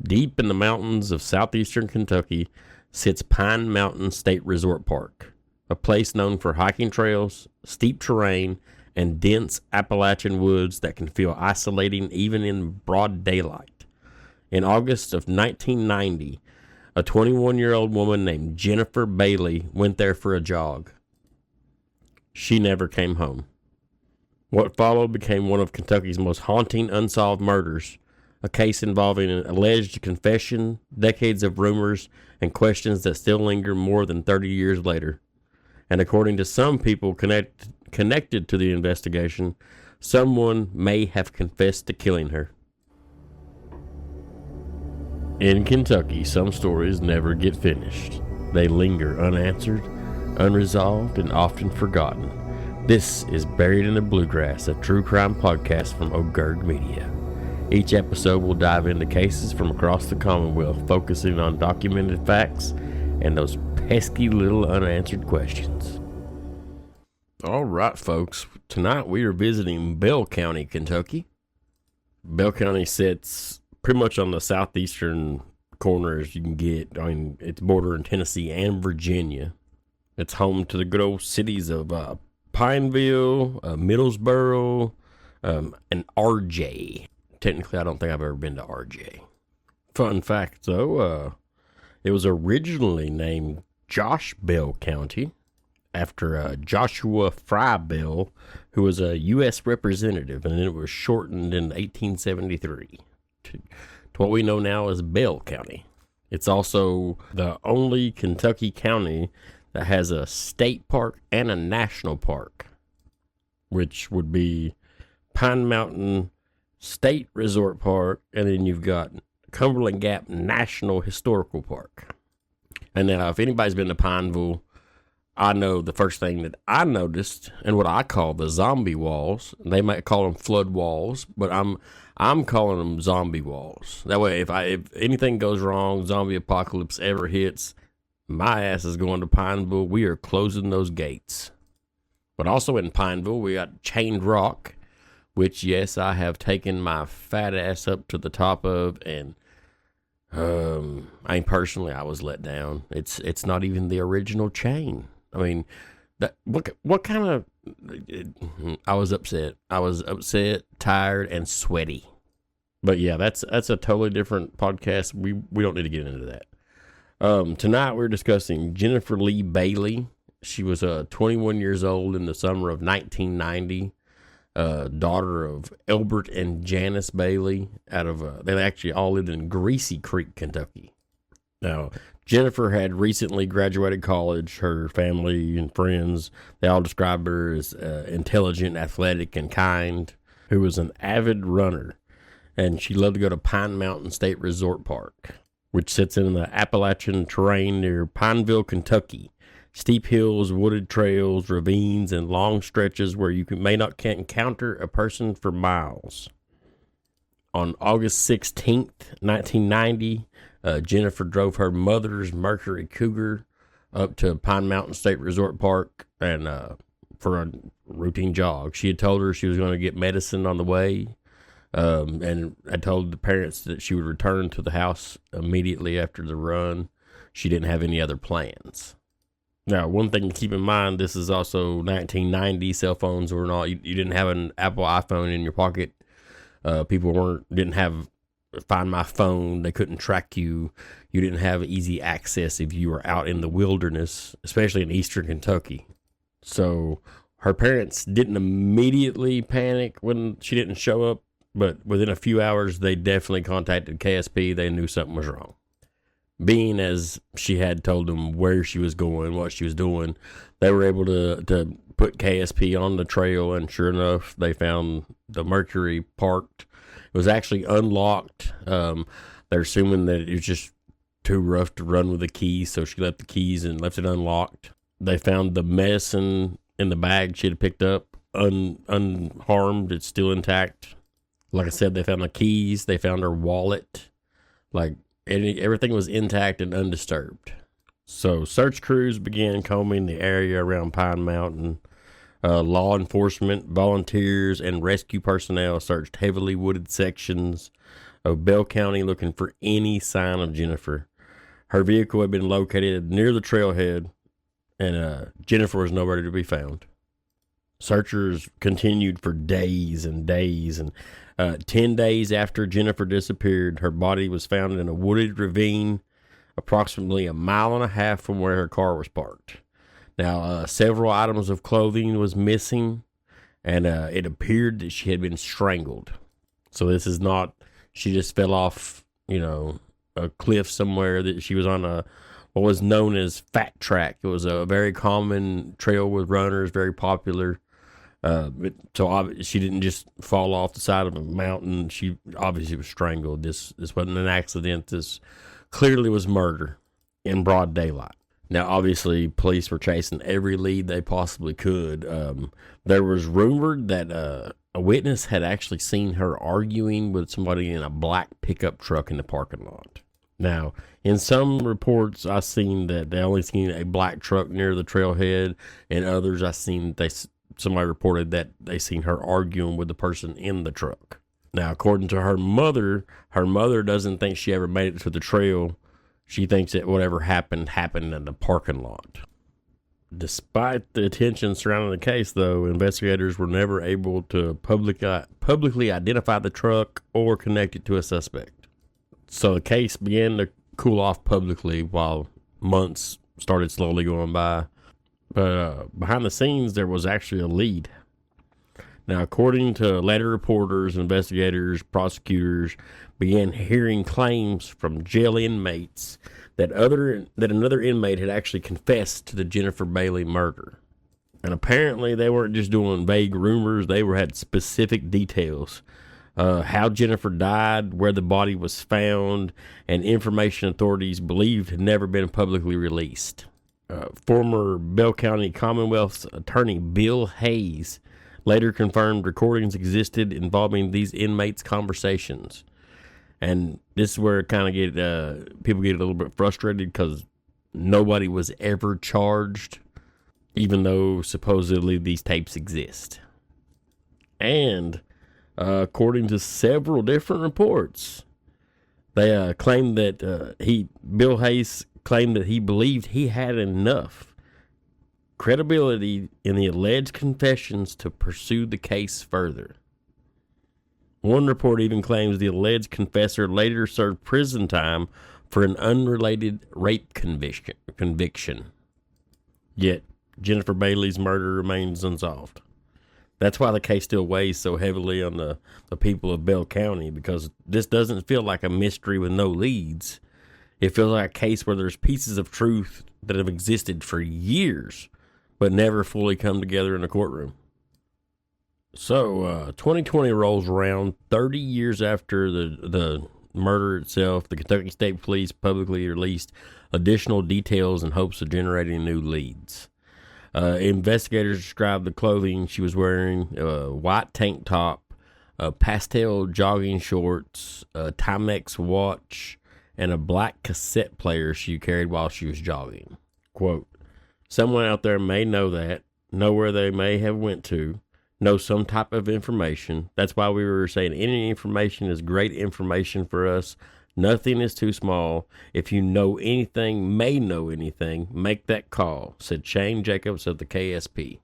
Deep in the mountains of southeastern Kentucky sits Pine Mountain State Resort Park, a place known for hiking trails, steep terrain, and dense Appalachian woods that can feel isolating even in broad daylight. In August of 1990, a 21-year-old woman named Jennifer Bailey went there for a jog. She never came home. What followed became one of Kentucky's most haunting unsolved murders, a case involving an alleged confession, decades of rumors, and questions that still linger more than 30 years later. And according to some people connected to the investigation, someone may have confessed to killing her. In Kentucky, some stories never get finished. They linger unanswered, unresolved, and often forgotten. This is Buried in the Bluegrass, a true crime podcast from OleGergMedia. Each episode will dive into cases from across the Commonwealth, focusing on documented facts and those pesky little unanswered questions. All right, folks. Tonight we are visiting Bell County, Kentucky. Bell County sits pretty much on the southeastern corner as you can get. I mean, it's bordering Tennessee and Virginia. It's home to the good old cities of Pineville, Middlesboro, and RJ. Technically, I don't think I've ever been to RJ. Fun fact, though, it was originally named Josh Bell County after Joshua Fry Bell, who was a U.S. representative, and it was shortened in 1873 to what we know now as Bell County. It's also the only Kentucky county that has a state park and a national park, which would be Pine Mountain State Resort Park, and then you've got Cumberland Gap National Historical Park. And now, if anybody's been to Pineville, I know the first thing that I noticed, and what I call the zombie walls, they might call them flood walls, but I'm calling them zombie walls. That way, if anything goes wrong, zombie apocalypse ever hits, my ass is going to Pineville. We are closing those gates. But also in Pineville, we got Chained Rock, which, yes, I have taken my fat ass up to the top of, and I was let down. It's not even the original chain. I mean, what kind of? I was upset. I was upset, tired, and sweaty. But yeah, that's a totally different podcast. We don't need to get into that. Tonight we're discussing Jennifer Lee Bailey. She was 21 years old in the summer of 1990. Daughter of Elbert and Janice Bailey they actually all lived in Greasy Creek, Kentucky. Now, Jennifer had recently graduated college. Her family and friends, they all described her as intelligent, athletic, and kind, who was an avid runner. And she loved to go to Pine Mountain State Resort Park, which sits in the Appalachian terrain near Pineville, Kentucky. Steep hills, wooded trails, ravines, and long stretches where you may not encounter a person for miles. On August 16th, 1990, Jennifer drove her mother's Mercury Cougar up to Pine Mountain State Resort Park and for a routine jog. She had told her she was going to get medicine on the way, and had told the parents that she would return to the house immediately after the run. She didn't have any other plans. Now, one thing to keep in mind, this is also 1990. Cell phones were not, you didn't have an Apple iPhone in your pocket. People didn't have Find My Phone. They couldn't track you. You didn't have easy access if you were out in the wilderness, especially in eastern Kentucky. So her parents didn't immediately panic when she didn't show up, but within a few hours, they definitely contacted KSP. They knew something was wrong. Being as she had told them where she was going, what she was doing, they were able to put KSP on the trail, and sure enough, they found the Mercury parked. It was actually unlocked. They're assuming that it was just too rough to run with the keys, so she left the keys and left it unlocked. They found the medicine in the bag she had picked up unharmed. It's still intact. Like I said, they found the keys. They found her wallet. Everything was intact and undisturbed. So search crews began combing the area around Pine Mountain. Law enforcement, volunteers, and rescue personnel searched heavily wooded sections, of Bell County looking for any sign of Jennifer. Her vehicle had been located near the trailhead, and Jennifer was nowhere to be found. Searchers continued for days and days, and 10 days after Jennifer disappeared, her body was found in a wooded ravine approximately 1.5 miles from where her car was parked. Now, several items of clothing was missing, and it appeared that she had been strangled. So this is not, she just fell off, a cliff somewhere. That she was on what was known as Fat Track. It was a very common trail with runners, very popular. So she didn't just fall off the side of a mountain. She obviously was strangled. This wasn't an accident. This clearly was murder in broad daylight. Now, obviously, police were chasing every lead they possibly could. There was rumored that a witness had actually seen her arguing with somebody in a black pickup truck in the parking lot. Now, in some reports, I've seen that they only seen a black truck near the trailhead, and others I've seen somebody reported that they seen her arguing with the person in the truck. Now, according to her mother doesn't think she ever made it to the trail. She thinks that whatever happened in the parking lot. Despite the attention surrounding the case, though, investigators were never able to publicly identify the truck or connect it to a suspect. So the case began to cool off publicly while months started slowly going by. But behind the scenes, there was actually a lead. Now, according to later reporters, investigators, prosecutors began hearing claims from jail inmates that another inmate had actually confessed to the Jennifer Bailey murder. And apparently they weren't just doing vague rumors, they had specific details. How Jennifer died, where the body was found, and information authorities believed had never been publicly released. Former Bell County Commonwealth's attorney Bill Hayes later confirmed recordings existed involving these inmates' conversations. And this is where people get a little bit frustrated because nobody was ever charged, even though supposedly these tapes exist. And according to several different reports, they claimed that Bill Hayes claimed that he believed he had enough credibility in the alleged confessions to pursue the case further. One report even claims the alleged confessor later served prison time for an unrelated rape conviction. Yet, Jennifer Bailey's murder remains unsolved. That's why the case still weighs so heavily on the people of Bell County, because this doesn't feel like a mystery with no leads. It feels like a case where there's pieces of truth that have existed for years, but never fully come together in a courtroom. So, 2020 rolls around. 30 years after the murder itself, the Kentucky State Police publicly released additional details in hopes of generating new leads. Investigators described the clothing she was wearing: a white tank top, pastel jogging shorts, a Timex watch, and a black cassette player she carried while she was jogging. Quote, "Someone out there may know where they may have went to, know some type of information. That's why we were saying any information is great information for us. Nothing is too small. If you know anything, may know anything, make that call," said Shane Jacobs of the KSP.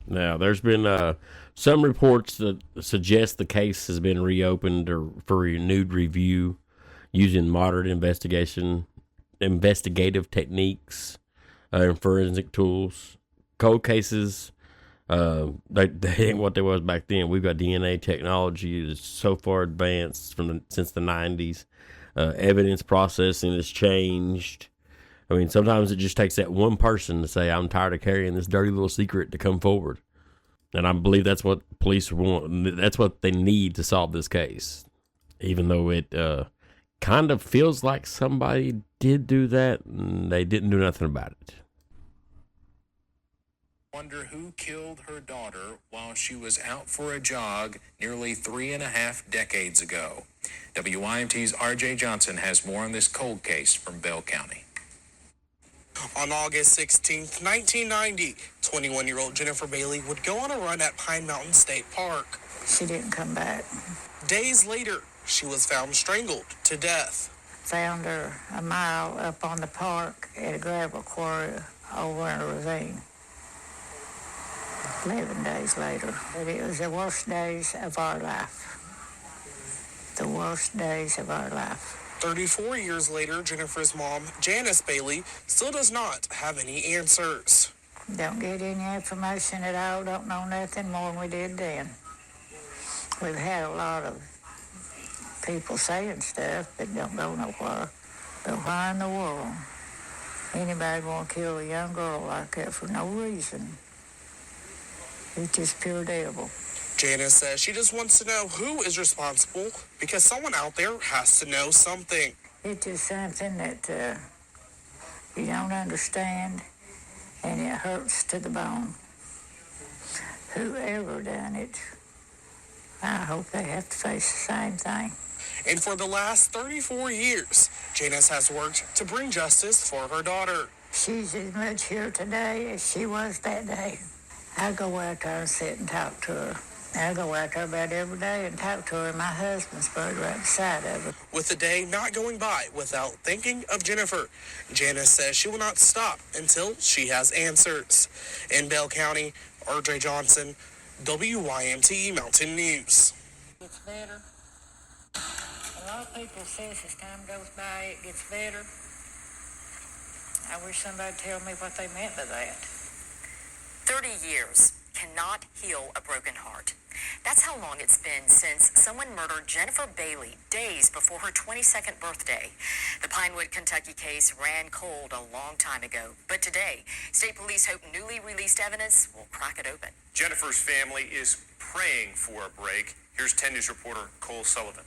Now, there's been some reports that suggest the case has been reopened or for renewed review using modern investigative techniques and forensic tools. Cold cases, they ain't what they was back then. We've got DNA technology that's so far advanced since the 90s. Evidence processing has changed. I mean, sometimes it just takes that one person to say, "I'm tired of carrying this dirty little secret," to come forward. And I believe that's what police want. That's what they need to solve this case. Even though it kind of feels like somebody did do that and they didn't do nothing about it. Wonder who killed her daughter while she was out for a jog nearly 3.5 decades ago. WYMT's RJ Johnson has more on this cold case from Bell County. On August 16th, 1990, 21-year-old Jennifer Bailey would go on a run at Pine Mountain State Park. She didn't come back. Days later, she was found strangled to death. Found her a mile up on the park at a gravel quarry over in a ravine. 11 days later. But it was the worst days of our life. The worst days of our life. 34 years later, Jennifer's mom, Janice Bailey, still does not have any answers. Don't get any information at all, don't know nothing more than we did then. We've had a lot of people saying stuff that don't go nowhere. But why in the world anybody want to kill a young girl like that for no reason? It's just pure devil. Janice says she just wants to know who is responsible because someone out there has to know something. It's just something that you don't understand, and it hurts to the bone. Whoever done it, I hope they have to face the same thing. And for the last 34 years, Janice has worked to bring justice for her daughter. She's as much here today as she was that day. I go out there and sit and talk to her. I go out there about every day and talk to her. My husband's buried right beside of her. With the day not going by without thinking of Jennifer, Janice says she will not stop until she has answers. In Bell County, RJ Johnson, WYMT Mountain News. It's better. A lot of people say as time goes by, it gets better. I wish somebody would tell me what they meant by that. 30 years cannot heal a broken heart. That's how long it's been since someone murdered Jennifer Bailey days before her 22nd birthday. The Pinewood, Kentucky case ran cold a long time ago, but today, state police hope newly released evidence will crack it open. Jennifer's family is praying for a break. Here's 10 News reporter Cole Sullivan.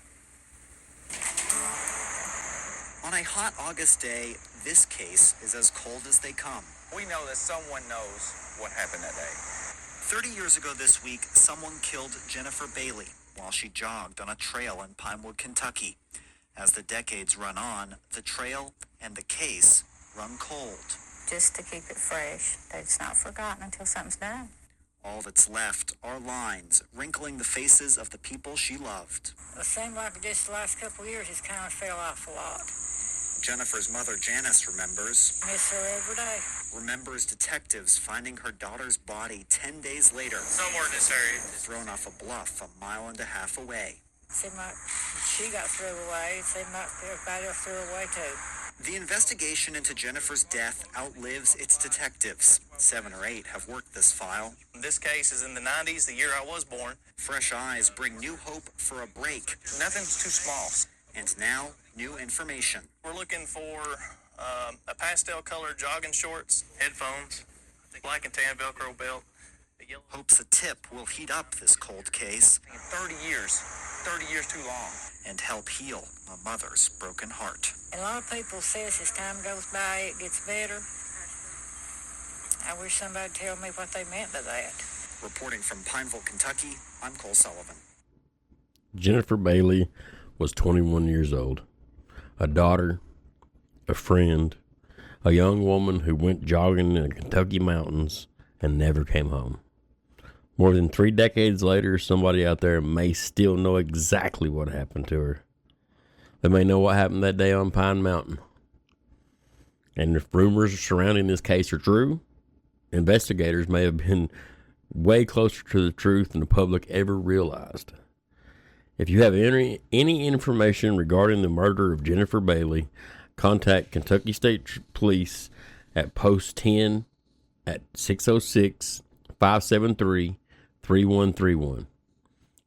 On a hot August day, this case is as cold as they come. We know that someone knows what happened that day. 30 years ago this week, someone killed Jennifer Bailey while she jogged on a trail in Pinewood, Kentucky. As the decades run on, the trail and the case run cold. Just to keep it fresh. It's not forgotten until something's done. All that's left are lines wrinkling the faces of the people she loved. It seemed like just the last couple of years it's kind of fell off a lot. Jennifer's mother, Janice, remembers. Miss her every day. Remembers detectives finding her daughter's body 10 days later. Somewhere in this area. Thrown off a bluff a mile and a half away. Seemed like she got threw away. It seemed like everybody else threw away too. The investigation into Jennifer's death outlives its detectives. 7 or 8 have worked this file. This case is in the 90s, the year I was born. Fresh eyes bring new hope for a break. Nothing's too small. And now, new information. We're looking for a pastel-colored jogging shorts, headphones, black and tan Velcro belt. Hopes a tip will heat up this cold case. 30 years too long. And help heal a mother's broken heart. And a lot of people say as time goes by, it gets better. I wish somebody would tell me what they meant by that. Reporting from Pineville, Kentucky, I'm Cole Sullivan. Jennifer Bailey was 21 years old. A daughter, a friend, a young woman who went jogging in the Kentucky mountains and never came home. More than 3 decades later, somebody out there may still know exactly what happened to her. They may know what happened that day on Pine Mountain. And if rumors surrounding this case are true, investigators may have been way closer to the truth than the public ever realized. If you have any information regarding the murder of Jennifer Bailey, contact Kentucky State Police at Post 10 at 606-573-3131.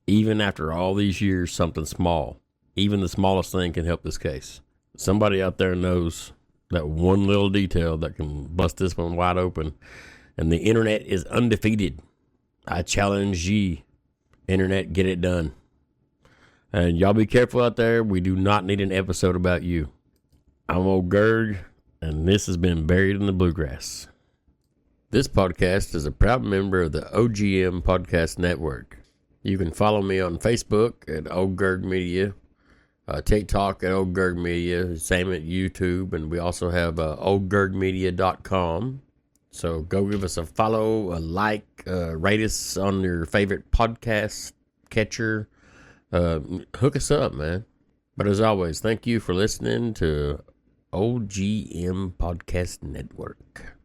Even after all these years, something small, even the smallest thing, can help this case. Somebody out there knows that one little detail that can bust this one wide open, and the internet is undefeated. I challenge ye, internet, get it done. And y'all be careful out there. We do not need an episode about you. I'm OleGerg, and this has been Buried in the Bluegrass. This podcast is a proud member of the OGM Podcast Network. You can follow me on Facebook at OleGergMedia, TikTok at OleGergMedia, same at YouTube, and we also have OleGergMedia.com. So go give us a follow, a like, rate us on your favorite podcast catcher. hook us up, man. But as always, thank you for listening to OGM Podcast Network.